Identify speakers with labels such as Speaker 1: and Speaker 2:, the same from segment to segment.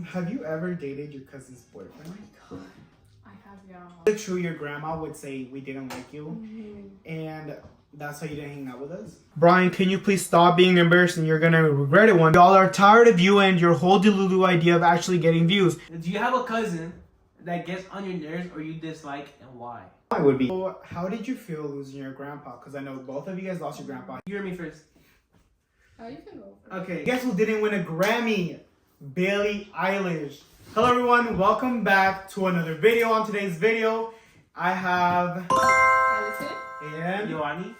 Speaker 1: Have you ever dated your cousin's boyfriend?
Speaker 2: Oh my god. I have, yeah.
Speaker 1: Is it true your grandma would say we didn't like you and that's why you didn't hang out with us? Brian, can you please stop being embarrassed and you're gonna regret it one day. Y'all are tired of you and your whole delulu idea of actually getting views.
Speaker 3: Do you have a cousin that gets on your nerves or you dislike, and why?
Speaker 1: I would be. So how did you feel losing your grandpa? Because I know both of you guys lost your grandpa.
Speaker 3: You hear me first.
Speaker 2: You can go.
Speaker 1: Okay, guess who didn't win a Grammy? Billie Eilish. Hello everyone, welcome back to another video. On today's video, I have
Speaker 2: Allison
Speaker 1: and
Speaker 3: Yoani.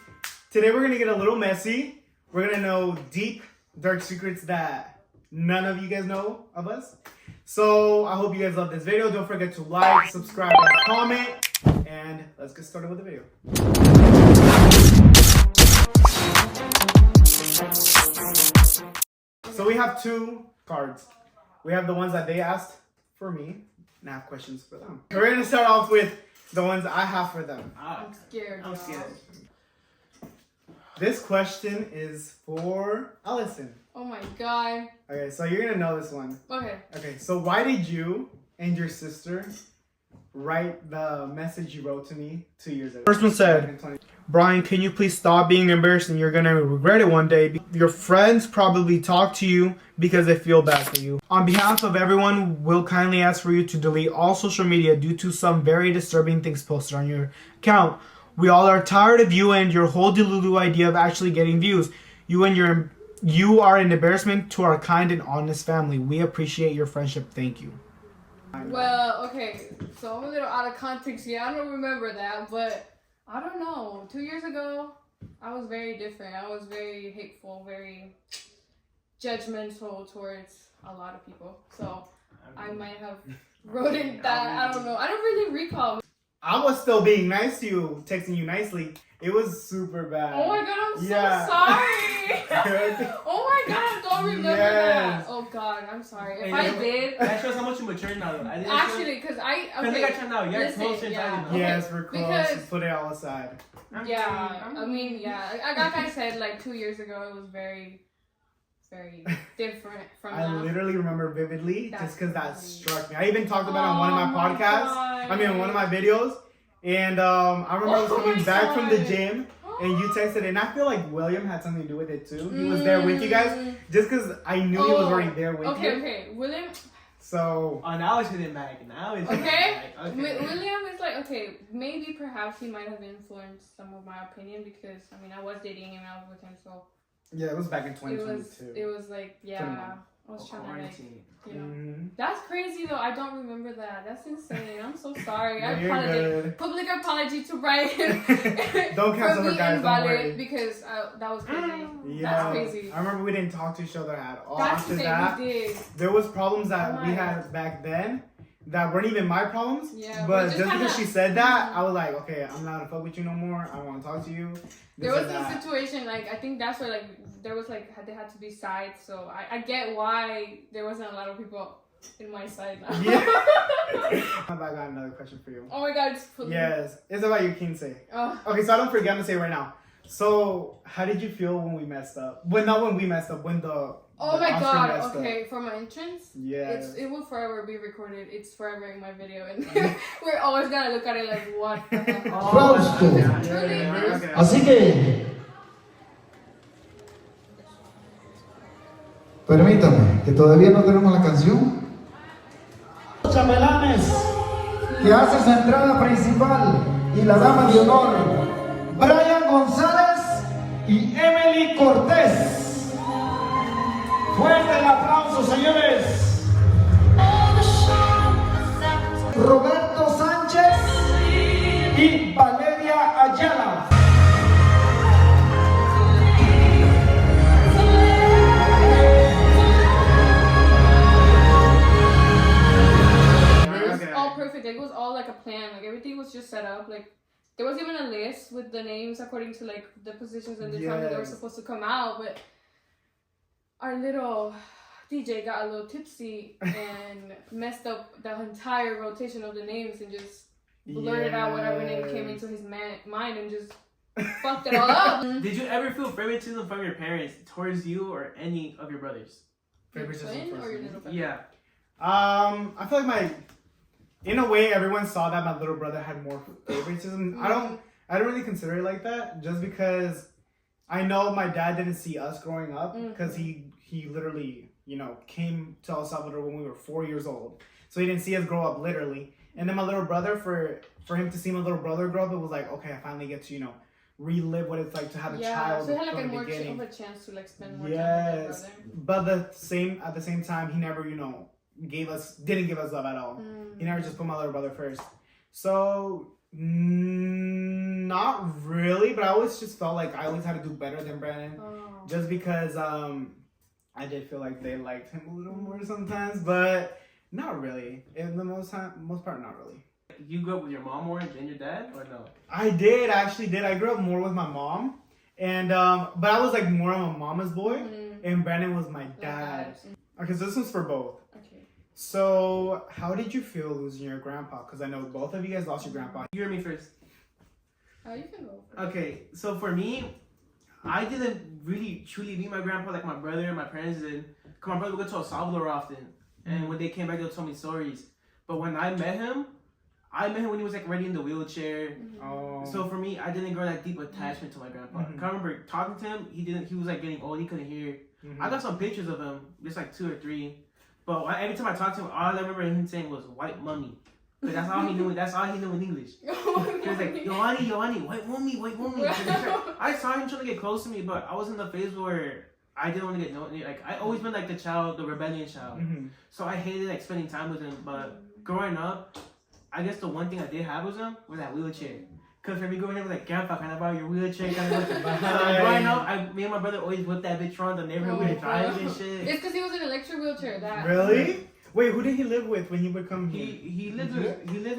Speaker 1: Today we're gonna get a little messy. We're gonna know deep, dark secrets that none of you guys know of us. So I hope you guys love this video. Don't forget to like, subscribe, and comment. And let's get started with the video. So we have two cards. We have the ones that they asked for me, and I have questions for them. We're gonna start off with the ones I have for them.
Speaker 2: I'm scared.
Speaker 3: I'm scared.
Speaker 1: This question is for Allison.
Speaker 2: Oh my god.
Speaker 1: Okay, so you're gonna know this one.
Speaker 2: Okay.
Speaker 1: Okay, so why did you and your sister write the message you wrote to me 2 years ago? First one said, Brian, can you please stop being embarrassed and you're gonna regret it one day. Your friends probably talk to you because they feel bad for you. On behalf of everyone, we'll kindly ask for you to delete all social media due to some very disturbing things posted on your account. We all are tired of you and your whole delulu idea of actually getting views. You are an embarrassment to our kind and honest family. We appreciate your friendship. Thank you.
Speaker 2: Well, okay, so I'm a little out of context here. I don't remember that, but I don't know. 2 years ago, I was very different. I was very hateful, very judgmental towards a lot of people. So I might have wrote it that. I don't know. I don't really recall.
Speaker 1: I was still being nice to you, texting you nicely. It was super bad.
Speaker 2: Oh my god, I'm so sorry. Oh my god, I don't remember that. Oh god, I'm sorry. If I did.
Speaker 3: That shows how much you matured now, though.
Speaker 2: Actually, because I. Okay,
Speaker 3: think I turned out. You're
Speaker 2: listen,
Speaker 3: closer
Speaker 2: yeah,
Speaker 3: to
Speaker 1: Yes, we're close.
Speaker 2: Because,
Speaker 1: put it all aside.
Speaker 2: Yeah, I mean, yeah. Like I said, like 2 years ago, it was very different from
Speaker 1: I
Speaker 2: now.
Speaker 1: literally remember vividly
Speaker 2: That's
Speaker 1: just because that
Speaker 2: crazy.
Speaker 1: struck me. I even talked about it on one of my podcasts.
Speaker 2: God.
Speaker 1: I mean, on one of my videos. And I remember I was coming back from the gym and you texted, and I feel like William had something to do with it too. He was there with you guys just because I knew he was already there with you.
Speaker 2: Okay, William.
Speaker 1: So.
Speaker 3: Oh, now it's hitting back. Now it's hitting back. Okay.
Speaker 2: William is like, okay, maybe perhaps he might have influenced some of my opinion because, I mean, I was dating him, I was with him, so.
Speaker 1: Yeah, it was back in 2022.
Speaker 2: It was like, yeah. I was trying to like, you know. That's crazy though. I don't remember that. That's insane. I'm so sorry. I apologize. Public apology to Brian.
Speaker 1: Don't cancel her, guys. Don't worry.
Speaker 2: Because that was crazy.
Speaker 1: Yeah,
Speaker 2: that's crazy.
Speaker 1: I remember we didn't talk to each other at all.
Speaker 2: That's
Speaker 1: After
Speaker 2: insane.
Speaker 1: that,
Speaker 2: We did.
Speaker 1: there was problems that we had back then that weren't even my problems.
Speaker 2: Yeah,
Speaker 1: but just because she said that, I was like, okay, I'm not gonna fuck with you no more. I don't want to talk to you.
Speaker 2: There was this situation, like, I think that's where, like, there was, like, they had to be sides, so I get why there wasn't a lot of people in my side now.
Speaker 1: Yeah. I got another question for you.
Speaker 2: Oh my god,
Speaker 1: Yes, it's about your quince.
Speaker 2: Oh.
Speaker 1: Okay, so I don't forget, I'm gonna say it right now. So, how did you feel when we messed up? Well, not when we messed up, when the
Speaker 2: Oh my
Speaker 1: Oscar
Speaker 2: god,
Speaker 1: messed
Speaker 2: okay,
Speaker 1: up.
Speaker 2: for my entrance?
Speaker 1: Yes.
Speaker 2: It will forever be recorded. It's forever in my video, and we're always gonna look at it like, what the heck?
Speaker 4: Así que permítame, que todavía no tenemos la canción. Los chambelanes que hace su entrada principal y la dama de honor, Brian González y Emily Cortés. Fuerte el aplauso, señores. Roberto Sánchez y Valeria Ayala.
Speaker 2: Perfect. It was all like a plan. Like everything was just set up. Like there was even a list with the names according to like the positions and the times that they were supposed to come out. But our little DJ got a little tipsy and messed up the entire rotation of the names and just blurted out whatever name came into his mind and just fucked it all up.
Speaker 3: Did you ever feel favoritism from your parents towards you or any of your brothers?
Speaker 2: Your twin or your little brother?
Speaker 3: Yeah.
Speaker 1: I feel like in a way, everyone saw that my little brother had more favoritism. I don't really consider it like that, just because I know my dad didn't see us growing up, because he literally, you know, came to El Salvador when we were 4 years old, so he didn't see us grow up literally. And then my little brother, for him to see my little brother grow up, it was like, okay, I finally get to, you know, relive what it's like to have a child.
Speaker 2: So he had like
Speaker 1: from
Speaker 2: a more
Speaker 1: the beginning.
Speaker 2: of a chance to like spend more time with his brother.
Speaker 1: But at the same time, he never, you know, didn't give us love at all. He never just put my little brother first. So not really, but I always just felt like I always had to do better than Brandon, just because I did feel like they liked him a little more sometimes, but not really. In the most part, not really.
Speaker 3: You grew up with your mom more than your dad, or no?
Speaker 1: I actually did. I grew up more with my mom, and but I was like more of a mama's boy, and Brandon was my dad. Okay, so this one's for both.
Speaker 2: Okay.
Speaker 1: So, how did you feel losing your grandpa? Because I know both of you guys lost your grandpa.
Speaker 3: You hear me first.
Speaker 2: You can go.
Speaker 3: Okay, so for me, I didn't really truly meet my grandpa like my brother and my parents did. Cause my brother would go to El Salvador often, and when they came back, they'll tell me stories. But when I met him when he was like already in the wheelchair. So for me, I didn't grow that deep attachment to my grandpa. I remember talking to him. He was like getting old. He couldn't hear. I got some pictures of him, just like 2 or 3. But every time I talked to him, all I remember him saying was "white mummy." But that's all he knew. That's all he knew in English. He was like, Yohani, white mummy. I saw him trying to get close to me, but I was in the phase where I didn't want to get like I always been like the rebellion child. So I hated like spending time with him. But growing up, I guess the one thing I did have with him was that wheelchair. Cause for me growing up, like, grandpa, can I borrow your wheelchair? Can I growing up, me and my brother always whipped that bitch around the neighborhood. We were driving and shit.
Speaker 2: It's because he was in an electric wheelchair.
Speaker 1: Really? Wait, who did he live with when he would come here?
Speaker 3: He lived in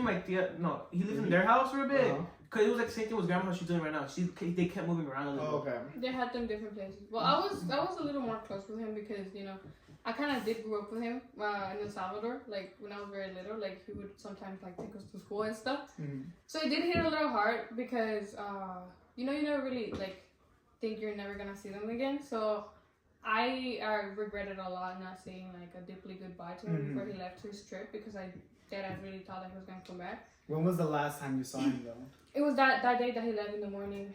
Speaker 3: like he lived in their house for a bit. Cause it was like the same thing with grandma she's doing right now. They kept moving around a little.
Speaker 1: Okay.
Speaker 2: They had them different places. Well, I was a little more close with him because, you know, I kind of did grow up with him in El Salvador. Like when I was very little, like he would sometimes like take us to school and stuff. So it did hit a little hard because you know, you never really like think you're never gonna see them again. So I regretted a lot not saying like a deeply goodbye to him before he left his trip, because I really thought that he was gonna come back.
Speaker 1: When was the last time you saw him though?
Speaker 2: It was that day that he left in the morning.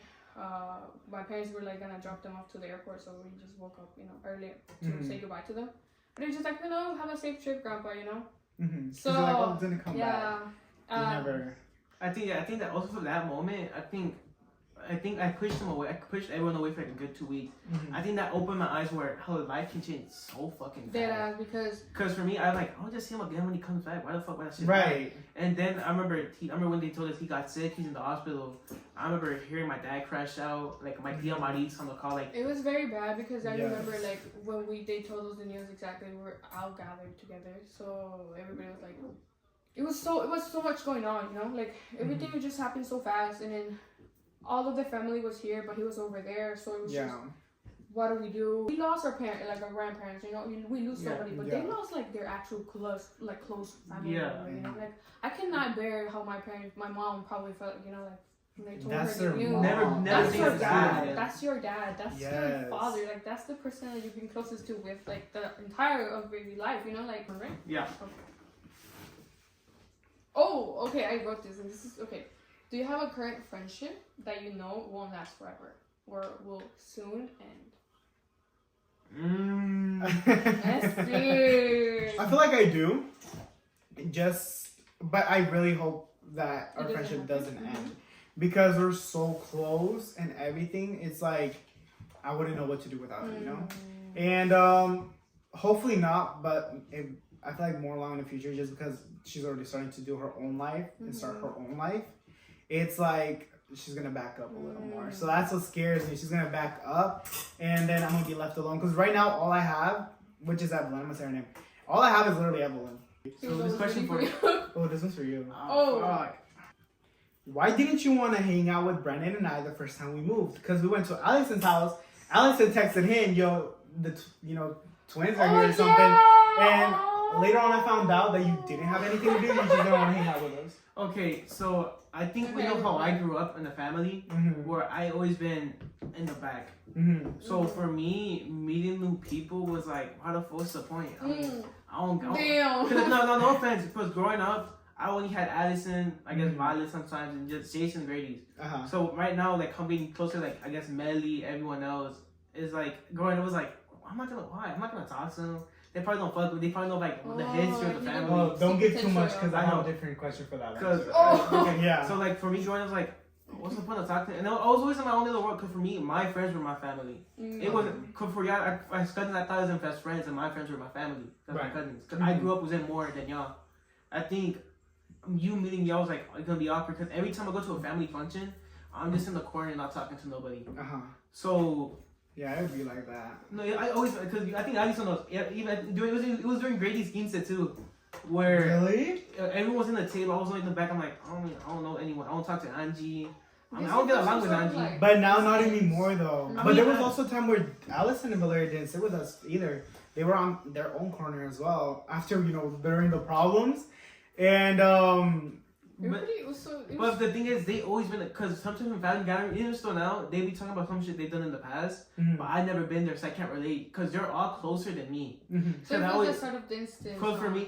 Speaker 2: My parents were like gonna drop them off to the airport, so we just woke up, you know, early to say goodbye to them. But it was just like, you know, have a safe trip, Grandpa, you know.
Speaker 1: So you're like, oh, didn't come back.
Speaker 2: Never.
Speaker 3: I think that also for that moment, I think I pushed him away. I pushed everyone away for like a good 2 weeks. I think that opened my eyes where how life can change so fucking fast. Because for me, I was like, I'll just see him again when he comes back. Why the fuck would that shit happen? And then I remember when they told us he got sick, he's in the hospital. I remember hearing my dad crash out, like my tia Maritz on the call, like.
Speaker 2: It was very bad because I remember like when they told us the news exactly, we were all gathered together, so everybody was like, it was so much going on, you know, like everything was just happened so fast, and then all of the family was here, but he was over there, so it was just, what do we do? We lost our parents, like our grandparents, you know, we lose somebody, but they lost like their actual close family member, you know, like I cannot bear how my mom probably felt, you know, like when they told her the news.
Speaker 3: Never
Speaker 2: that's your dad.
Speaker 3: Yeah.
Speaker 2: That's your dad. That's your father. Like that's the person that you've been closest to with like the entire of your life, you know, like right?
Speaker 3: Yeah. Okay.
Speaker 2: Oh, okay. I wrote this, and this is okay. Do you have a current friendship that you know won't last forever or will soon end?
Speaker 1: I feel like I do. But I really hope that our friendship doesn't end, because we're so close and everything. It's like I wouldn't know what to do without her, you know. And hopefully not, but I feel like more along in the future, just because she's already starting to do her own life and start her own life. It's like she's gonna back up a little more, so that's what scares me. She's gonna back up, and then I'm gonna be left alone. Because right now, all I have, which is Evelyn, I'm gonna say her name. All I have is literally Evelyn.
Speaker 3: So this question for you.
Speaker 1: Oh, this one's for you.
Speaker 2: Oh.
Speaker 1: Fuck. Why didn't you want to hang out with Brennan and I the first time we moved? Because we went to Allison's house. Allison texted him, "Yo, twins are here or something." And later on, I found out that you didn't have anything to do. You just didn't want to hang out with us.
Speaker 3: Okay, so I think we know how I grew up in the family, where I always been in the back. So for me, meeting new people was like, what's the point?
Speaker 2: Damn.
Speaker 3: No offense. Because growing up, I only had Addison, I guess Violet sometimes, and just Jason and Grady's. So right now, like coming closer, like I guess Melly, everyone else is like growing up was like, I'm not gonna talk to them. They probably don't fuck with. They probably know like the history of the family.
Speaker 1: Oh, don't give too much because I have a different question for that.
Speaker 3: Okay,
Speaker 1: yeah.
Speaker 3: So like for me growing up, was like, what's the point of talking? And I was always in my own little world. Cause for me, my friends were my family. It wasn't. Cause for y'all, my cousins, I thought it was best friends, and my friends were my family. That's my cousins. Cause I grew up with them more than y'all. I think you meeting y'all was like gonna be awkward. Cause every time I go to a family function, I'm just in the corner and not talking to nobody. So.
Speaker 1: Yeah, it'd be like that.
Speaker 3: No, I always, because I think Alison knows. Even it was during Grady's Quince too, where everyone was in the table. I was in the back. I'm like, I don't know anyone. I don't talk to Angie. I don't get along with Angie.
Speaker 1: But now, not anymore though. But there was also a time where Allison and Valeria didn't sit with us either. They were on their own corner as well. After during the problems, and
Speaker 3: But the thing is, they always been because sometimes in family gathering, even still now, they be talking about some shit they've done in the past. But I've never been there, so I can't relate. Because they're all closer than me.
Speaker 2: So it was sort of distance.
Speaker 3: Because for me,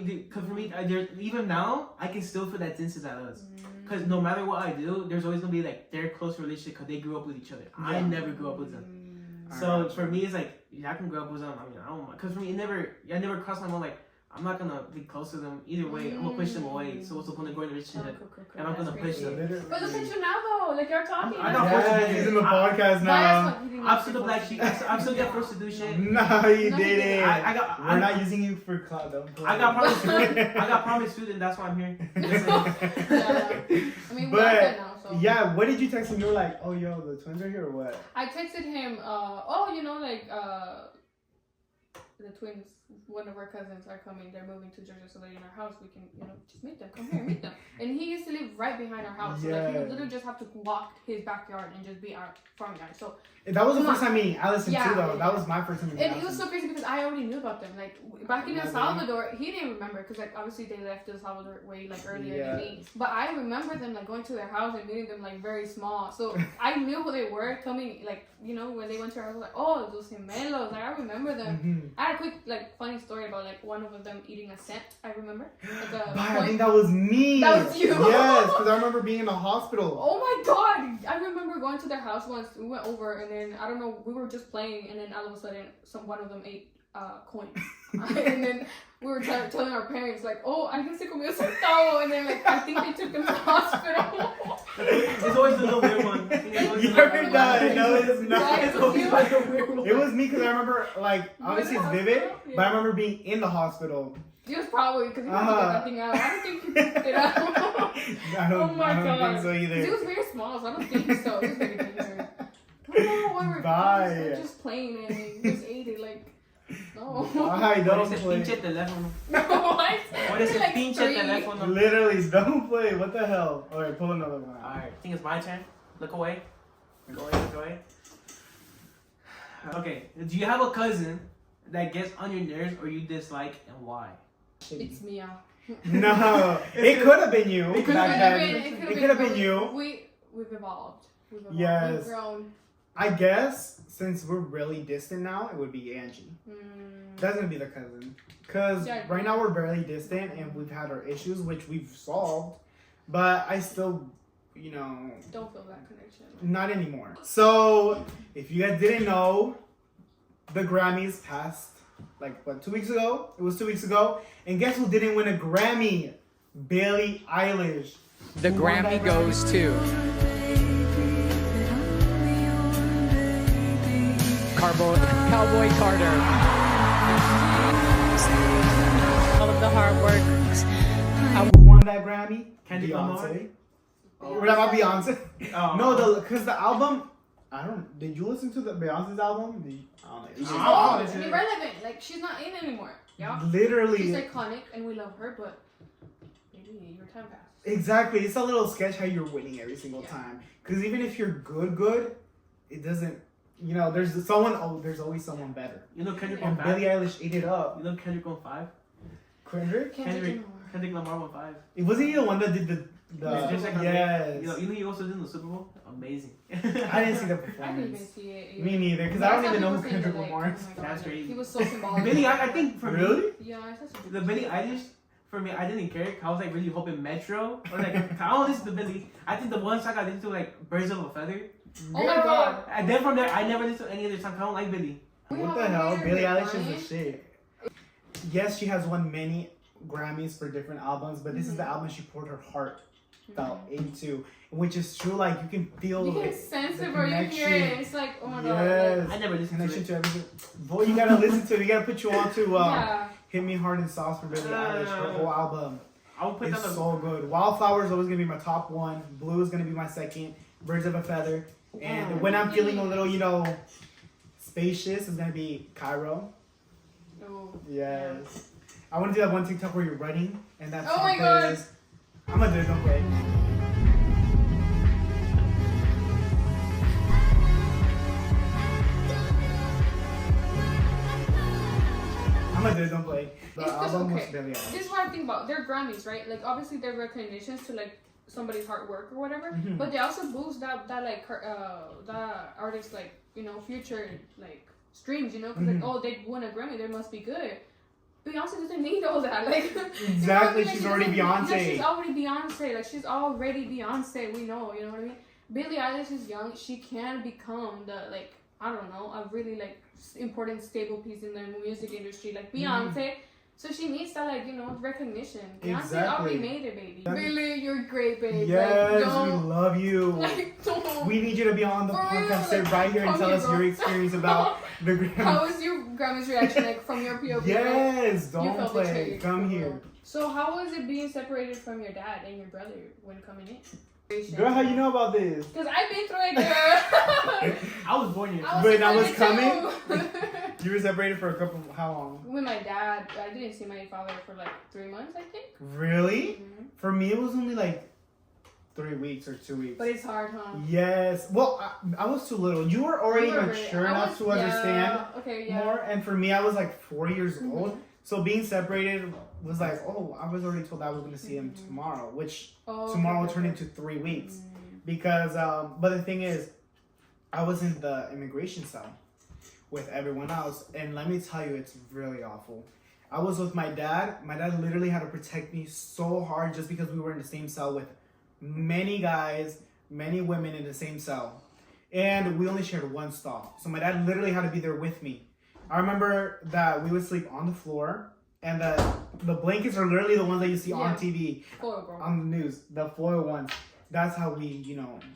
Speaker 3: even now, I can still feel that distance at us. Because no matter what I do, there's always gonna be like their close relationship because they grew up with each other. I never grew up with them. So for me, it's like I can grow up with them. I mean, I don't. Because for me, I never crossed my mind like. I'm not gonna be close to them either way. I'm gonna push them away. So what's the point of going to relationship? And I'm gonna push them.
Speaker 2: But look at you now, though. Like you're talking.
Speaker 1: He's in the podcast now.
Speaker 3: I'm still the black sheep. I'm still get forced to do shit.
Speaker 1: No, you didn't.
Speaker 3: We're
Speaker 1: not using you for clout.
Speaker 3: I got promised food. I got promised food, and that's why I'm here.
Speaker 2: I mean, we're now, so.
Speaker 1: Yeah, what did you text him? You were like, oh, yo, the twins are here or what?
Speaker 2: I texted him, the twins, one of our cousins are coming. They're moving to Georgia, so they're in our house. We can, just meet them. Come here, meet them. And he used to live right behind our house. So like, he would literally just have to walk his backyard and just be our front yard. So
Speaker 1: that was the first time meeting Allison too, though. That was my first time meeting
Speaker 2: Allison. It was so crazy because I already knew about them. Like back in El Salvador, he didn't remember because like obviously they left El Salvador way like earlier than me. But I remember them like going to their house and meeting them like very small. So I knew who they were coming. Like when they went to our house, I was like, oh, those gemelos. Like I remember them. I had a quick like funny story about like one of them eating a scent. I remember.
Speaker 1: I think that was me.
Speaker 2: That was you.
Speaker 1: Yes, because I remember being in the hospital.
Speaker 2: Oh my god! I remember going to their house once. We went over and then I don't know. We were just playing and then all of a sudden one of them ate coins. And then we were telling our parents like, oh, I guess se comió centavo. And then like I think they took them to the hospital.
Speaker 3: It's always the little weird one.
Speaker 1: You're not. No, it's not. It was me because I remember like obviously it's vivid, but I remember being in the hospital.
Speaker 2: It was probably because he didn't get nothing out. I don't think he picked it out.
Speaker 1: I don't think so either.
Speaker 2: It was very small, so I don't think so. It was very dangerous. I don't know why we're just playing and we just ate it like. No.
Speaker 1: Why don't play?
Speaker 3: Pinche teléfono.
Speaker 2: No, what?
Speaker 3: What is it? Pinche teléfono.
Speaker 1: Literally, don't play. What the hell? Alright, pull another one.
Speaker 3: Alright, I think it's my turn. Look away. Look away. Okay, do you have a cousin that gets on your nerves or you dislike and why?
Speaker 2: It's Mia.
Speaker 1: No, it could have been you.
Speaker 2: It could have been you. We've evolved.
Speaker 1: Yes.
Speaker 2: We've grown.
Speaker 1: I guess since we're really distant now, it would be Angie. That's gonna be the cousin. Cause right now we're barely distant and we've had our issues, which we've solved. But I still,
Speaker 2: don't feel that connection.
Speaker 1: Not anymore. So if you guys didn't know, the Grammys passed. Like, 2 weeks ago? It was 2 weeks ago. And guess who didn't win a Grammy? Billie Eilish.
Speaker 5: The Grammy goes to... Cowboy Carter.
Speaker 6: All of the hard work.
Speaker 1: Who won that Grammy?
Speaker 3: Kendrick Lamar?
Speaker 1: We're talking about Beyonce?
Speaker 3: Oh.
Speaker 1: No, because the album... Did you listen to the Beyonce's album?
Speaker 2: She's irrelevant. Like, she's not in anymore. Yeah.
Speaker 1: Literally.
Speaker 2: She's iconic and we love her, but maybe your time passed.
Speaker 1: Exactly. It's a little sketch how you're winning every single time. Because even if you're good, it doesn't... there's always someone better.
Speaker 3: Kendrick
Speaker 1: and
Speaker 3: on 5?
Speaker 1: Billie Eilish ate it up.
Speaker 3: Kendrick on 5?
Speaker 1: Kendrick?
Speaker 3: Kendrick Lamar won 5.
Speaker 1: Wasn't he the one that did the
Speaker 3: Yeah, just like
Speaker 1: yes.
Speaker 3: you know he also did in the Super Bowl. Amazing.
Speaker 1: I didn't see the
Speaker 2: I didn't even
Speaker 1: performance.
Speaker 2: see it.
Speaker 1: Me neither, because I don't even know who Kendrick Lamar is.
Speaker 3: That's crazy.
Speaker 2: He was so symbolic.
Speaker 3: Billie, I think for
Speaker 1: Really?
Speaker 3: me,
Speaker 2: Yeah, I thought so.
Speaker 3: the Billie Eilish, for me, I didn't care. I was like really hoping Metro or like I don't listen to Billie. I think the one song I listened to like Birds of a Feather.
Speaker 2: Oh my god.
Speaker 3: And then from there, I never listened to any other song. I don't like Billie.
Speaker 1: What the hell? Billie Eilish is the shit. Yes, she has won many Grammys for different albums, but this is the album she poured her heart felt into, which is true. Like you can feel
Speaker 2: You
Speaker 1: it,
Speaker 2: can sense
Speaker 1: the
Speaker 2: it, bro. You hear
Speaker 1: connection.
Speaker 2: it. It's like, oh my god.
Speaker 1: Yes.
Speaker 3: I never listened
Speaker 1: Connection
Speaker 3: to
Speaker 1: to everything. Boy, you gotta listen to it. You gotta put you on to
Speaker 2: Yeah.
Speaker 1: Hit Me Hard and Soft from Billie Eilish. Her whole album
Speaker 3: I would put
Speaker 1: is
Speaker 3: that on
Speaker 1: so good. Wildflower is always gonna be my top one. Blue is gonna be my second. Birds of a Feather. And when I'm feeling a little, spacious, it's gonna be Cairo.
Speaker 2: Oh.
Speaker 1: Yes. I want to do that one TikTok where you're running and that's
Speaker 2: Oh my god.
Speaker 1: I'm gonna do it, don't play. I'm gonna do it, don't play. The
Speaker 2: It's 'cause,
Speaker 1: album was
Speaker 2: okay,
Speaker 1: Billie Eilish.
Speaker 2: This is what I think about. They're Grammys, right? Like obviously they're recognitions to like somebody's hard work or whatever,
Speaker 1: Mhm.
Speaker 2: but they also boost that like that artist like future like streams, because like
Speaker 1: Mhm.
Speaker 2: they won a Grammy, they must be good. Beyonce doesn't need all that, like
Speaker 1: Exactly,
Speaker 2: like,
Speaker 1: she's
Speaker 2: she
Speaker 1: already
Speaker 2: doesn't- yeah,
Speaker 1: Beyonce.
Speaker 2: she's already Beyonce, like she's already Beyonce. We know, you know what I mean. Billie Eilish is young. She can become the like I don't know a really like important stable piece in the music industry, like Beyonce. So she needs that recognition. Beyonce
Speaker 1: Exactly.
Speaker 2: already made it, baby. Billie, you're great, babe.
Speaker 1: Yes,
Speaker 2: like,
Speaker 1: we
Speaker 2: don't,
Speaker 1: love you.
Speaker 2: like, don't.
Speaker 1: We need you to be on the
Speaker 2: For real,
Speaker 1: podcast, sit
Speaker 2: like,
Speaker 1: right here and
Speaker 2: come
Speaker 1: tell
Speaker 2: here,
Speaker 1: us
Speaker 2: bro.
Speaker 1: your experience about the
Speaker 2: How
Speaker 1: Grammy.
Speaker 2: was your Grammys reaction like from your POV?
Speaker 1: Yes,
Speaker 2: You
Speaker 1: don't
Speaker 2: felt
Speaker 1: play.
Speaker 2: betrayed,
Speaker 1: Come
Speaker 2: for
Speaker 1: here.
Speaker 2: real. So how was it being separated from your dad and your brother when coming in?
Speaker 1: Girl, how you know about this?
Speaker 2: Because I've been through it, girl.
Speaker 3: I was born here.
Speaker 1: When I was
Speaker 2: separated
Speaker 1: coming?
Speaker 2: too.
Speaker 1: You were separated for a couple, how long?
Speaker 2: With my dad, I didn't see my father for like 3 months, I think.
Speaker 1: Really?
Speaker 2: Mhm.
Speaker 1: For me, it was only like 3 weeks or 2 weeks.
Speaker 2: But it's hard, huh?
Speaker 1: Yes. Well, I was too little. You were already
Speaker 2: You were
Speaker 1: mature
Speaker 2: really- I
Speaker 1: enough
Speaker 2: was-
Speaker 1: to understand
Speaker 2: Yeah, okay, yeah.
Speaker 1: more. And for me, I was like 4 years
Speaker 2: Mhm.
Speaker 1: old. So being separated was like, oh, I was already told I was going to see him
Speaker 2: Mhm.
Speaker 1: tomorrow, which
Speaker 2: Oh,
Speaker 1: tomorrow
Speaker 2: okay,
Speaker 1: turned
Speaker 2: okay.
Speaker 1: into 3 weeks.
Speaker 2: Mm.
Speaker 1: Because, but the thing is, I was in the immigration cell with everyone else. And let me tell you, it's really awful. I was with my dad. My dad literally had to protect me so hard just because we were in the same cell with many guys, many women in the same cell. And we only shared one stall. So my dad literally had to be there with me. I remember that we would sleep on the floor. And the blankets are literally the ones that you see on
Speaker 2: Yeah.
Speaker 1: TV,
Speaker 2: Foil, bro.
Speaker 1: on the news, the foil ones. That's how we,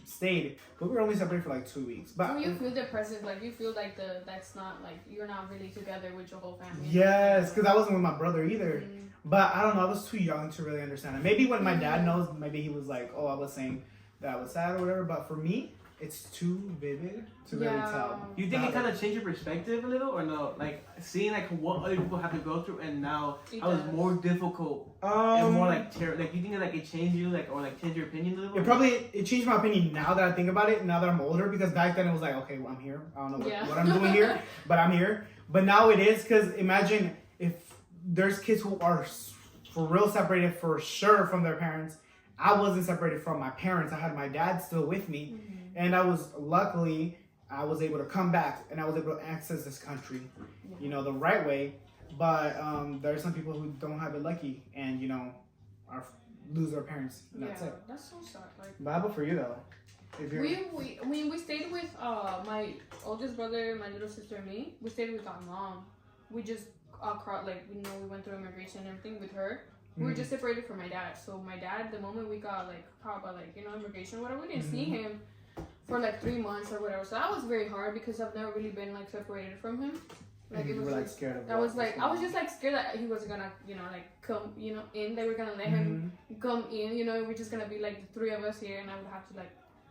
Speaker 1: stayed. But we were only separated for like 2 weeks. But
Speaker 2: So you feel depressive, like you feel like that's not like you're not really together with your whole family.
Speaker 1: yes, because I wasn't with my brother either.
Speaker 2: Mm.
Speaker 1: But I don't know, I was too young to really understand it. Maybe when my dad knows, maybe he was like, oh, I was saying that I was sad or whatever. But for me, it's too vivid to really
Speaker 2: Yeah.
Speaker 1: tell.
Speaker 3: You think it
Speaker 1: about
Speaker 3: kind of changed your perspective a little, or no? Like seeing like what other people have to go through, and now
Speaker 2: It
Speaker 3: how it's
Speaker 2: does.
Speaker 3: more difficult and more like like you think like it changed you, like or like changed your opinion a little?
Speaker 1: It changed my opinion now that I think about it, now that I'm older, because back then it was like, okay, well, I'm here. I don't know
Speaker 2: Yeah.
Speaker 1: what I'm doing here, but I'm here. But now it is, because imagine if there's kids who are for real separated for sure from their parents. I wasn't separated from my parents. I had my dad still with me.
Speaker 2: Mm-hmm.
Speaker 1: And luckily, I was able to come back and I was able to access this country, the right way. But there are some people who don't have it lucky and, lose their parents. And that's it.
Speaker 2: That's so sad. Like
Speaker 1: But how about for you, though? If you're...
Speaker 2: we stayed with my oldest brother, my little sister, and me. We stayed with our mom. We just we went through immigration and everything with her. We were just separated from my dad. So my dad, the moment we got caught by immigration or whatever, we didn't see him for 3 months or whatever. So that was very hard because I've never really been separated from him.
Speaker 1: you were scared of
Speaker 2: I was just scared that he was gonna come in. They were gonna let him come in. We're just gonna be the three of us here, and I would have to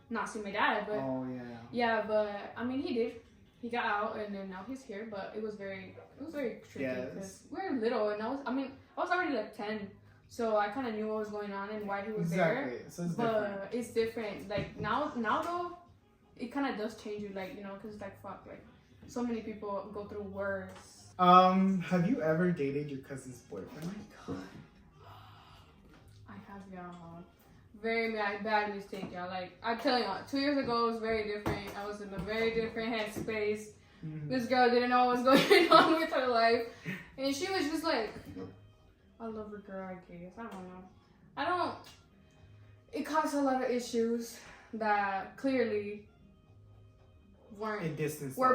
Speaker 2: not see my dad. But
Speaker 1: Oh, yeah.
Speaker 2: yeah, but I mean he did. He got out and then now he's here. But it was very tricky because
Speaker 1: Yes.
Speaker 2: we were little, and I was already 10, so I kind of knew what was going on and why he was there.
Speaker 1: Exactly. So it's
Speaker 2: But
Speaker 1: different.
Speaker 2: it's different. Now though, it kind of does change you. Because fuck, so many people go through worse.
Speaker 1: Have you ever dated your cousin's boyfriend?
Speaker 2: very bad mistake, y'all. Like, I'm telling y'all, 2 years ago was very different. I was in a very different headspace. This girl didn't know what was going on with her life. And she was just like, I love a girl, I guess. I don't know. It caused a lot of issues that clearly were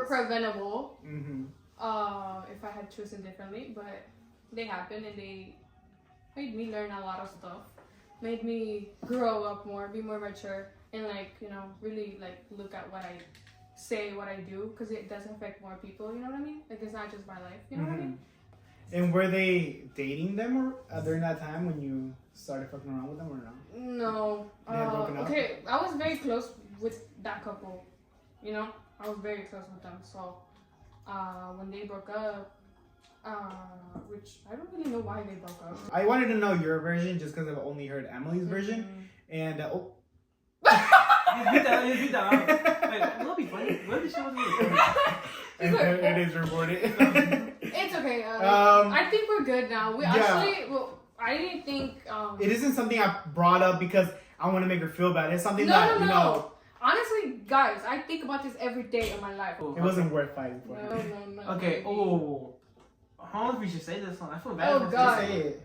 Speaker 2: preventable. If I had chosen differently, but they happened and they made me learn a lot of stuff. Made me grow up more, be more mature, and like, you know, really like look at what I say, what I do, because it does affect more people, you know what I mean? Like, it's not just my life, you know what I mean?
Speaker 1: And were they dating them or during that time when you started fucking around with them or no?
Speaker 2: No.
Speaker 1: They had broken up?
Speaker 2: Okay, I was very close with that couple, you know? I was very close with them, so when they broke up, which I don't really know why they broke up.
Speaker 1: I wanted to know your version just because I've only heard Emily's version, and
Speaker 3: You beat that out. Like, will it be funny? What if the show wasn't recorded?
Speaker 1: it is recorded.
Speaker 2: It's okay. I think we're good now. I didn't think.
Speaker 1: It isn't something I brought up because I want to make her feel bad. It's something that you know.
Speaker 2: Honestly, guys, I think about this every day of my life.
Speaker 1: It wasn't worth fighting for.
Speaker 2: No.
Speaker 3: Okay. Oh, I don't know if we should say this one. I feel bad.
Speaker 2: Oh God.
Speaker 1: Say it.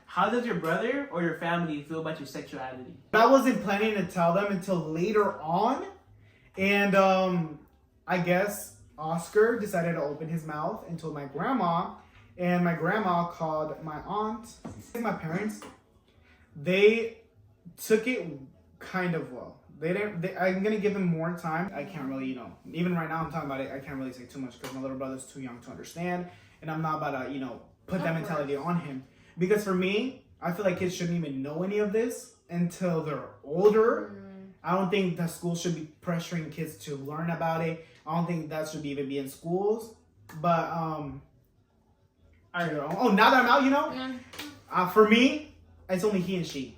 Speaker 3: How does your brother or your family feel about your sexuality?
Speaker 1: I wasn't planning to tell them until later on, and I guess Oscar decided to open his mouth and told my grandma, and my grandma called my aunt, my parents. They took it kind of well. I'm gonna give them more time. I can't really, you know, even right now I'm talking about it. I can't really say too much because my little brother's too young to understand, and I'm not about to, you know, put that mentality on him. Because for me, I feel like kids shouldn't even know any of this until they're older. I don't think the school should be pressuring kids to learn about it. I don't think that should even be in schools. But I don't know. Oh, now that I'm out, you know, for me, it's only he and she.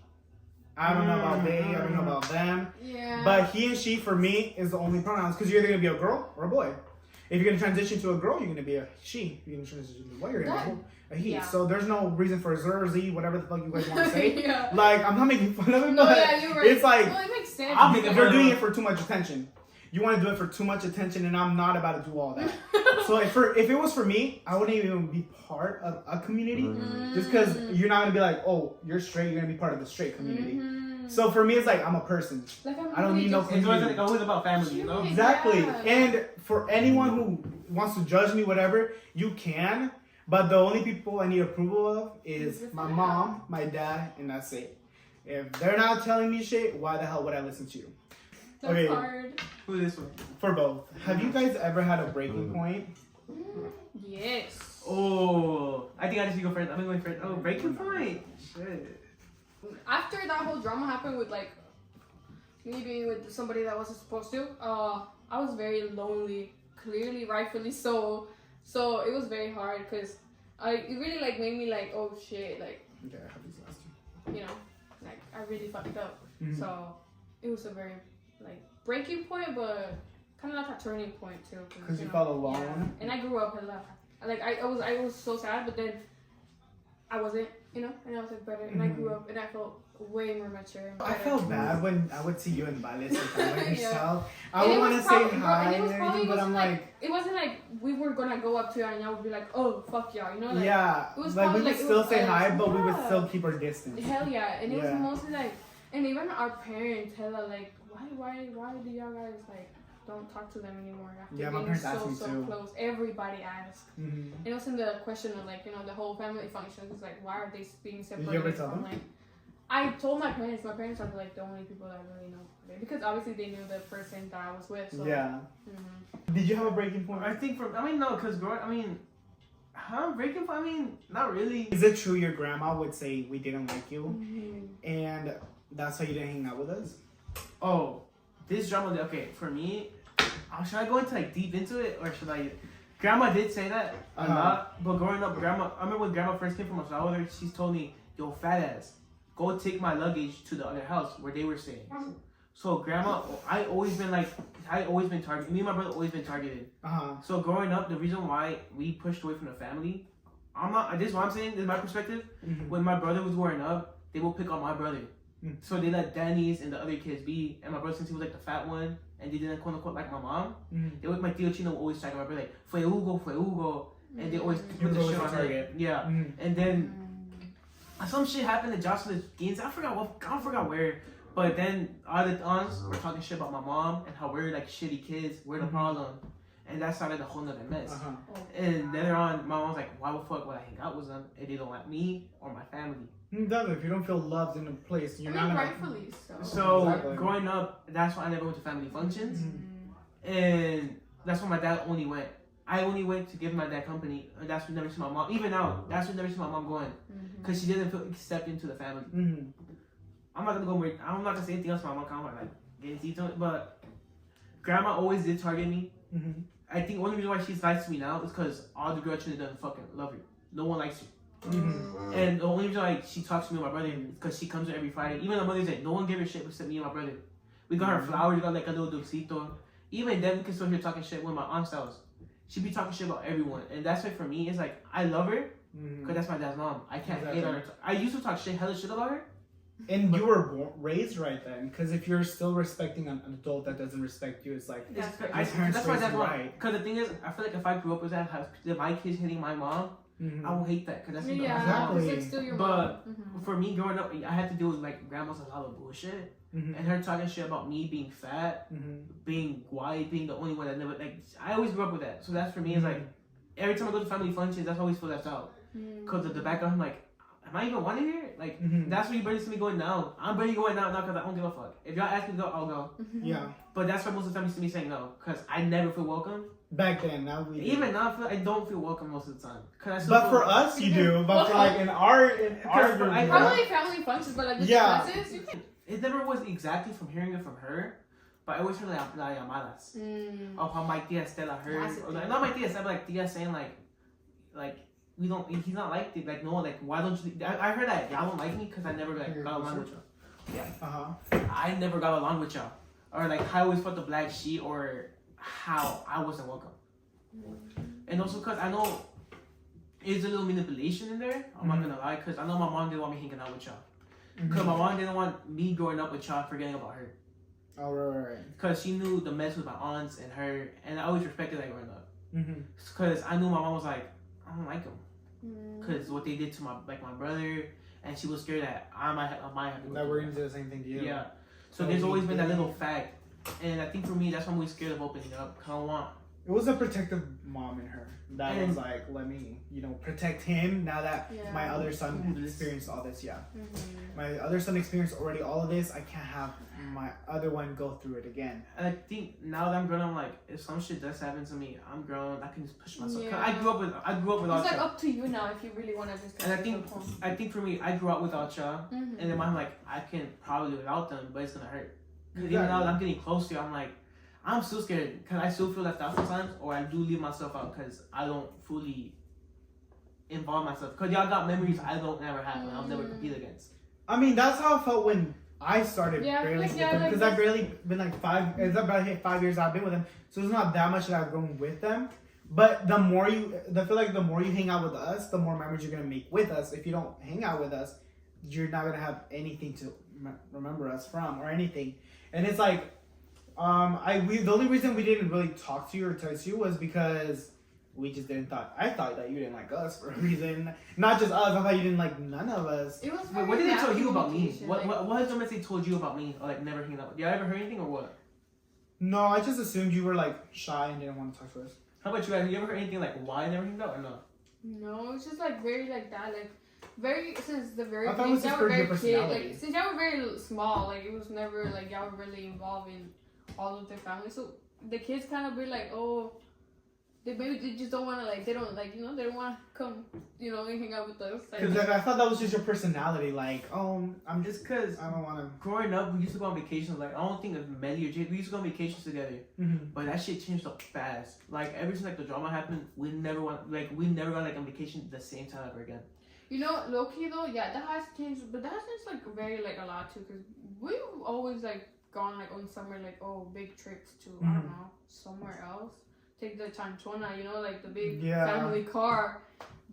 Speaker 1: I don't know about they. I don't know about them.
Speaker 2: Yeah.
Speaker 1: But he and she for me is the only pronouns because you're either gonna be a girl or a boy. If you're gonna transition to a girl, you're gonna be a she. If you're gonna transition to a boy, you're gonna be a he.
Speaker 2: Yeah.
Speaker 1: So there's no reason for Z or Z, whatever the fuck you guys want to say.
Speaker 2: Yeah.
Speaker 1: Like, I'm not making fun of it,
Speaker 2: No,
Speaker 1: but
Speaker 2: yeah, you're right.
Speaker 1: it's like
Speaker 2: it makes sense.
Speaker 1: you're doing it for too much attention. You want to do it for too much attention, and I'm not about to do all that. So if it was for me, I wouldn't even be part of a community, just because you're not gonna be like, oh, you're straight. You're gonna be part of the straight community. So for me, it's like I'm a person.
Speaker 2: Like,
Speaker 1: I don't need no community.
Speaker 3: It's always about family, you know?
Speaker 1: Exactly.
Speaker 2: Yeah.
Speaker 1: And for anyone who wants to judge me, whatever, you can. But the only people I need approval of is my mom, my dad, and that's it. If they're not telling me shit, why the hell would I listen to you?
Speaker 2: That's hard.
Speaker 3: Who's this one?
Speaker 1: For both. Have you guys ever had a breaking point?
Speaker 2: Yes.
Speaker 3: Oh, I think I just go first. I'm going first. Oh, breaking point. Shit.
Speaker 2: After that whole drama happened with like me being with somebody that wasn't supposed to, I was very lonely. Clearly, rightfully so. So it was very hard because it really like made me like, oh shit, like,
Speaker 1: Okay, I have these last two.
Speaker 2: you know, like I really fucked up.
Speaker 1: Mhm.
Speaker 2: So it was a very like breaking point, but kind of like a turning point too.
Speaker 1: Because you felt alone.
Speaker 2: Yeah. And I grew up a lot. Like I was so sad, but then I wasn't, you know, and I was like better, and I grew up, and I felt way more mature.
Speaker 1: I felt bad when I would see you in Vales by yourself. I
Speaker 2: And
Speaker 1: would
Speaker 2: it
Speaker 1: want to
Speaker 2: was
Speaker 1: say
Speaker 2: probably-
Speaker 1: hi
Speaker 2: and it
Speaker 1: and
Speaker 2: was probably-
Speaker 1: everything, but I'm
Speaker 2: wasn't
Speaker 1: like,
Speaker 2: it wasn't like we were gonna go up to y'all and y'all would be like, oh fuck y'all, you know? Like,
Speaker 1: yeah,
Speaker 2: it was
Speaker 1: like we
Speaker 2: probably
Speaker 1: would
Speaker 2: like, it
Speaker 1: still
Speaker 2: was
Speaker 1: say
Speaker 2: us.
Speaker 1: hi, but we would
Speaker 2: Yeah.
Speaker 1: still keep our distance.
Speaker 2: Hell yeah, and it was
Speaker 1: Yeah.
Speaker 2: mostly like, and even our parents, hella like, why do y'all guys like don't talk to them anymore after
Speaker 1: Yeah, my
Speaker 2: being
Speaker 1: parents asked me
Speaker 2: so
Speaker 1: too.
Speaker 2: close? Everybody asked.
Speaker 1: Mm-hmm.
Speaker 2: And it was in the question of like, you know, the whole family functions. It's like, why are they being separated?
Speaker 1: Did you ever tell
Speaker 2: from,
Speaker 1: them?
Speaker 2: like, I told my parents. My parents are like the only people that really know, because obviously they knew the person that I was with. So.
Speaker 1: Yeah.
Speaker 2: Mm-hmm.
Speaker 1: Did you have a breaking point?
Speaker 3: I think no, because breaking point, not really.
Speaker 1: Is it true your grandma would say we didn't like you,
Speaker 2: Mm-hmm.
Speaker 1: and that's why you didn't hang out with us?
Speaker 3: Oh, this drama, okay, for me, should I go into like deep into it, or should I? Grandma did say that a lot, but growing up, I remember when grandma first came from El Salvador, she's told me, yo, fat ass, go take my luggage to the other house where they were staying. So grandma, I always been targeted. Me and my brother always been targeted. So growing up, the reason why we pushed away from the family, this is what I'm saying, this is my perspective.
Speaker 1: Mm-hmm.
Speaker 3: When my brother was growing up, they will pick on my brother. So they let Danny's and the other kids be, and my brother, since he was like the fat one, and they didn't quote unquote like my mom, they would, my Tio Chino would always talk about my brother like, fue Hugo, and they always put the shit on
Speaker 1: target.
Speaker 3: him. Yeah, and then some shit happened to Jocelyn's games. I forgot where, but then all the aunts were talking shit about my mom and how we're like shitty kids, we're the problem, and that started a whole nother mess. And later on, my mom was like, why the fuck would I hang out with them if they don't like me or my family?
Speaker 1: If you don't feel loved in a place, you're not
Speaker 2: rightfully so.
Speaker 3: So
Speaker 1: Exactly.
Speaker 3: growing up, that's why I never went to family functions, and that's when my dad only went. I only went to give my dad company, and that's when never see my mom. Even now, that's when never see my mom going, because she didn't feel accepted into the family. I'm not gonna go. I'm not gonna say anything else. My mom can't like get into detail, but grandma always did target me. I think one reason why she's nice to me now is because all the girls actually doesn't fucking love her. No one likes her. And the only reason why she talks to me and my brother is because she comes here every Friday. Even on Mother's Day, no one gave her shit except me and my brother. We got her flowers, we got like a little dulcito. Even then, we can still hear talking shit when my aunt's house. She be talking shit about everyone. And that's why for me, it's like, I love her because that's my dad's mom. I can't hate on her. I used to talk hella shit about her.
Speaker 1: And you were raised right then, because if you're still respecting an adult that doesn't respect you, it's like
Speaker 3: That's
Speaker 1: your
Speaker 3: why
Speaker 1: parents
Speaker 3: that's
Speaker 1: raised you
Speaker 3: why.
Speaker 1: right.
Speaker 3: Because the thing is, I feel like if I grew up with that, if my kids hitting my mom, I will hate that because that's
Speaker 1: Exactly.
Speaker 2: It's still your
Speaker 3: But
Speaker 2: mom.
Speaker 3: for me growing up, I had to deal with like grandma's a lot of bullshit, and her talking shit about me being fat, being white, being the only one that never like. I always grew up with that, so that's for me. Is like every time I go to family functions, that's always feel left out. Because at the back of I'm like, am I even wanted here? Like that's where you barely see me going now. I'm barely going now because I don't give a fuck. If y'all ask me to go, I'll go.
Speaker 1: Yeah.
Speaker 3: But that's why most of the time you see me saying no, because I never feel welcome.
Speaker 1: Back then, now we do.
Speaker 3: Even now, I don't feel welcome most of the time.
Speaker 1: But for us, you do. But for like in our group,
Speaker 2: Probably family functions, but like with
Speaker 1: Yeah.
Speaker 2: cousins, you can.
Speaker 3: It never was exactly from hearing it from her, but I always heard like la llamadas. Of how my tia Stella heard, or like, not my tia Stella, but like tia saying like we don't. He's not like it. Like no, like why don't you? I heard that y'all don't like me because I never like got along with y'all. Yeah. I never got along with y'all, or like how I always felt the black sheep, or how I wasn't welcome. And also because I know there's a little manipulation in there. I'm not gonna lie, because I know my mom didn't want me hanging out with y'all. Because my mom didn't want me growing up with y'all forgetting about her.
Speaker 1: Oh, right.
Speaker 3: Because she knew the mess with my aunts and her, and I always respected that growing up. Because I knew my mom was like, I don't like them. Because what they did to my brother, and she was scared that I might have to go
Speaker 1: That we're gonna do the same thing to you.
Speaker 3: Yeah. So there's always been that little fact. And I think for me, that's why I'm always scared of opening up. Because I don't want.
Speaker 1: It was a protective mom in her that was like, let me, protect him now that my other son experienced all this. Yeah. My other son experienced already all of this. I can't have my other one go through it again.
Speaker 3: And I think now that I'm grown, I'm like, if some shit does happen to me, I'm grown. I can just push myself. 'Cause I grew up with all
Speaker 2: It's like
Speaker 3: y'all.
Speaker 2: up to you now if you really want to just.
Speaker 3: And I think for me, I grew up without y'all, and then I'm like, I can probably live without them, but it's gonna hurt. Because even now that I'm getting close to you, I'm like, I'm still scared because I still feel left out sometimes, or I do leave myself out because I don't fully involve myself. Because y'all got memories I don't never have, and I'll never compete against.
Speaker 1: I mean, that's how I felt when I started
Speaker 2: Yeah,
Speaker 1: barely
Speaker 2: like,
Speaker 1: with
Speaker 2: yeah,
Speaker 1: them,
Speaker 2: like
Speaker 1: because I've barely been like 5. It's about 5 years I've been with them, so it's not that much that I've grown with them. But I feel like the more you hang out with us, the more memories you're gonna make with us. If you don't hang out with us, you're not gonna have anything to remember us from or anything. And it's like, the only reason we didn't really talk to you or text you was because we just I thought that you didn't like us for a reason. Not just us, I thought you didn't like none of us.
Speaker 2: It was
Speaker 3: Wait, what did they tell you about me?
Speaker 2: communication,
Speaker 3: What has somebody told you about me, or like never hanging out with? Did I ever heard anything or what?
Speaker 1: No, I just assumed you were like shy and didn't want to talk to us.
Speaker 3: How about you guys? Have you ever heard anything like why I never hanged out or no?
Speaker 2: No, it's just like very like that, like very since the very
Speaker 1: I thought it was
Speaker 2: beginning,
Speaker 1: just
Speaker 2: y'all were
Speaker 1: for your
Speaker 2: very kid,
Speaker 1: personality.
Speaker 2: like since y'all were very small, like it was never like y'all were really involved in all of their family. So the kids kind of be like, oh, they just don't want to like they don't want to come and hang out with us.
Speaker 1: Because like, I thought that was just your personality. Like, I'm just
Speaker 3: because
Speaker 1: I don't want to.
Speaker 3: growing up, we used to go on vacations. Like I don't think of Melly or Jay. We used to go on vacations together, but that shit changed up fast. Like ever since like the drama happened, we never got like on vacation at the same time ever again.
Speaker 2: Low key though, yeah, that has changed, but that has changed like very like a lot too. Because we've always like gone like on summer like big trips to I don't know somewhere else. take the chanchona, you know, like the big
Speaker 1: Yeah.
Speaker 2: family car.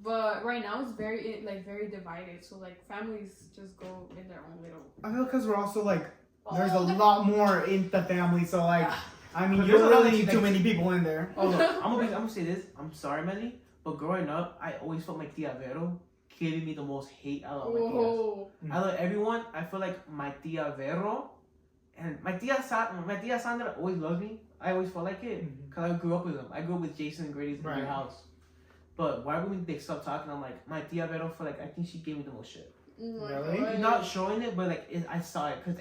Speaker 2: But right now it's very very divided. So like families just go in their own little.
Speaker 1: I feel because we're also like there's a lot more in the family, so like I mean
Speaker 3: But
Speaker 1: you
Speaker 3: there's a
Speaker 1: don't
Speaker 3: lot
Speaker 1: really
Speaker 3: of
Speaker 1: need too
Speaker 3: things-
Speaker 1: many people in there.
Speaker 3: Oh, look, I'm gonna say this. I'm sorry, Melly, but growing up, I always felt my tia Vero giving me the most hate out of my tias.
Speaker 2: Whoa.
Speaker 3: I love everyone. I feel like my tia Vero and my tia Sandra always loved me. I always felt like it because I grew up with them. I grew up with Jason and Grady's in
Speaker 1: Right.
Speaker 3: their house. But why would they stop talking? I'm like, my tia Vero, for like, I think she gave me the most shit.
Speaker 2: Oh my
Speaker 1: Really?
Speaker 2: God.
Speaker 3: Not showing it, but like, I saw it because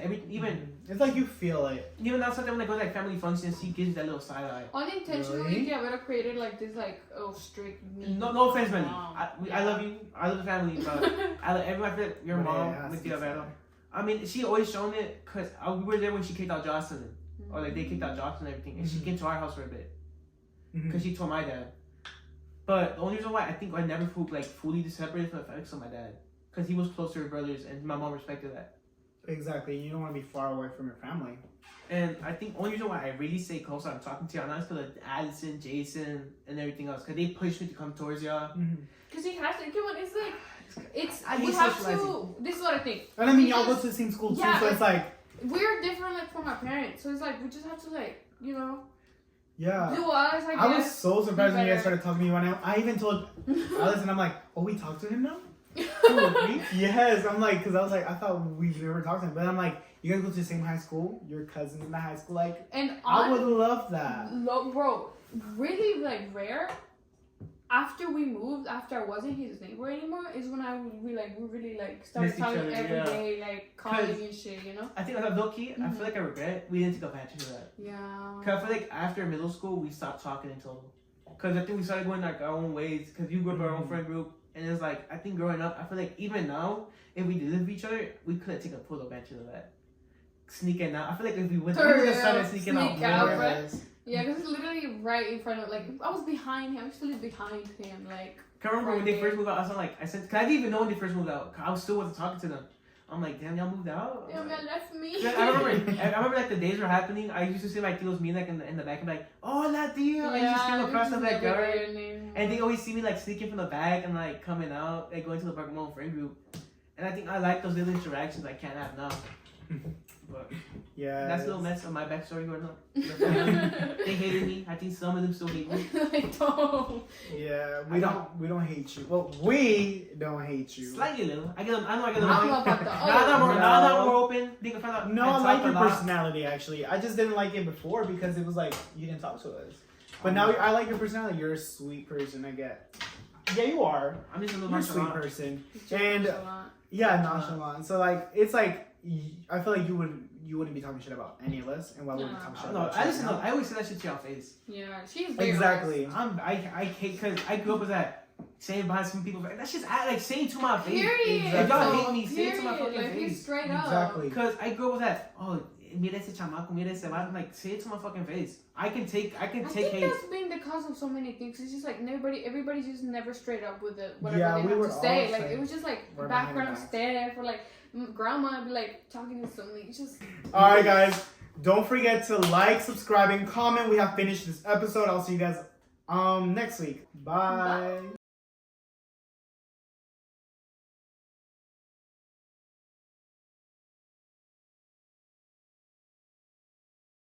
Speaker 1: It's like you feel it.
Speaker 3: even now sometimes when I go to like family functions, she gives that little side eye.
Speaker 2: Unintentionally,
Speaker 1: Really?
Speaker 2: yeah, but I created like this strict. mean
Speaker 3: No offense, Melly.
Speaker 2: mom.
Speaker 3: I love you. I love the family, but I love everyone. I feel like your
Speaker 1: But it
Speaker 3: mom
Speaker 1: has
Speaker 3: with
Speaker 1: to
Speaker 3: tia
Speaker 1: be
Speaker 3: Vero.
Speaker 1: said.
Speaker 3: I mean, she always shown it because we were there when she kicked out Jocelyn, or like they kicked out Jocelyn and everything, and she came to our house for a bit because she told my dad. But the only reason why I think I never fully separated from the family from my dad, because he was close to her brothers, and my mom respected that.
Speaker 1: Exactly. You don't want to be far away from your family.
Speaker 3: And I think only reason why I really stay close, I'm talking to y'all now, is because of Addison, Jason, and everything else, because they push me to come towards y'all.
Speaker 2: Because he has to. Come on, it's like
Speaker 3: I
Speaker 2: we
Speaker 3: hate
Speaker 2: have
Speaker 3: socializing.
Speaker 2: to. This is what I think.
Speaker 1: And I mean,
Speaker 2: We
Speaker 1: y'all go
Speaker 2: just-
Speaker 1: to the same school too,
Speaker 2: Yeah,
Speaker 1: so it's like,
Speaker 2: We're different, like from our parents, so it's like we just have to like
Speaker 1: yeah.
Speaker 2: do us. I
Speaker 1: I was
Speaker 2: guess.
Speaker 1: so surprised when you guys
Speaker 2: better.
Speaker 1: started talking to me when I even told Alice, and I'm like, oh, we talked to him now? Who, me? Yes, I'm like, because I was like, I thought we never talked to him, but I'm like, you guys go to the same high school, your cousins in the high school, like,
Speaker 2: And
Speaker 1: I would love that.
Speaker 2: bro, really like rare. After we moved, after I wasn't his neighbor anymore, is when we really like started
Speaker 3: Missed each
Speaker 2: talking
Speaker 3: other,
Speaker 2: every
Speaker 3: yeah.
Speaker 2: day, like calling and shit, you know?
Speaker 3: I think low key, I feel like I regret we didn't take advantage of that.
Speaker 2: Yeah.
Speaker 3: Cause I feel like after middle school we stopped talking until, cause I think we started going like our own ways. Cause you grew up our own friend group, and it's like I think growing up, I feel like even now, if we did live with each other, we could have taken full advantage of that. Sneaking out. I feel like if we went, we would have started sneaking out
Speaker 2: Sneak out,
Speaker 3: more.
Speaker 2: right? Yeah, because it's literally right in front of, like, I was behind him, actually behind him, like.
Speaker 3: I remember when they first moved out, I was like, cause I didn't even know when they first moved out. I was still wasn't talking to them. I'm like, damn, y'all moved out.
Speaker 2: Damn, y'all left me.
Speaker 3: Yeah, I remember like the days were happening. I used to see my tios me like in the back and be like, oh, la tio. I used to see them across the backyard. And they always see me like sneaking from the back and like coming out, like going to the park with my own friend group. And I think I like those little interactions I can't have now. But
Speaker 1: Yeah.
Speaker 3: that's a little mess of my backstory growing up. They hated me. I think some of them still hate me.
Speaker 2: Like, don't.
Speaker 1: Yeah, we don't hate you. Well, we don't hate you.
Speaker 3: Slightly a little. I know I get them.
Speaker 2: I don't
Speaker 3: Now
Speaker 2: know about the
Speaker 3: that I'm more open, they can find out.
Speaker 1: No, I like
Speaker 3: talk
Speaker 1: your
Speaker 3: a lot.
Speaker 1: personality actually. I just didn't like it before because it was like you didn't talk to us. But now I like your personality. You're a sweet person. I get. Yeah, you are.
Speaker 3: I'm just a little
Speaker 1: You're a sweet
Speaker 3: nonchalant.
Speaker 1: person.
Speaker 2: It's
Speaker 1: And
Speaker 2: just a lot.
Speaker 1: yeah, nonchalant. So like it's like I feel like you wouldn't be talking shit about any of us, and why would we talk shit
Speaker 3: No,
Speaker 1: about
Speaker 3: I
Speaker 1: you
Speaker 3: listen.
Speaker 1: now?
Speaker 3: I always say that shit to your face.
Speaker 2: Yeah, she's very
Speaker 1: Exactly.
Speaker 3: I hate because I grew up with that saying behind some people. That's just like saying to my face.
Speaker 2: Period.
Speaker 3: If y'all
Speaker 1: Exactly.
Speaker 3: hate me, say it to my
Speaker 2: Period.
Speaker 3: fucking
Speaker 2: Like, he's
Speaker 3: face.
Speaker 2: straight up.
Speaker 1: Exactly.
Speaker 3: Because I grew up with that. Oh, mira ese chamaco, mira ese vato. Like, say it to my fucking face. I can take
Speaker 2: I
Speaker 3: hate.
Speaker 2: think that's been the cause of so many things. It's just like everybody just never straight up with it, whatever
Speaker 1: Yeah,
Speaker 2: they
Speaker 1: we
Speaker 2: have
Speaker 1: were
Speaker 2: to say.
Speaker 1: all
Speaker 2: Like
Speaker 1: saying
Speaker 2: it was just like
Speaker 1: we're behind
Speaker 2: background
Speaker 1: your back.
Speaker 2: stare for like grandma be like talking to something. It's just
Speaker 1: All right, guys. Don't forget to like, subscribe, and comment. We have finished this episode. I'll see you guys next week. Bye.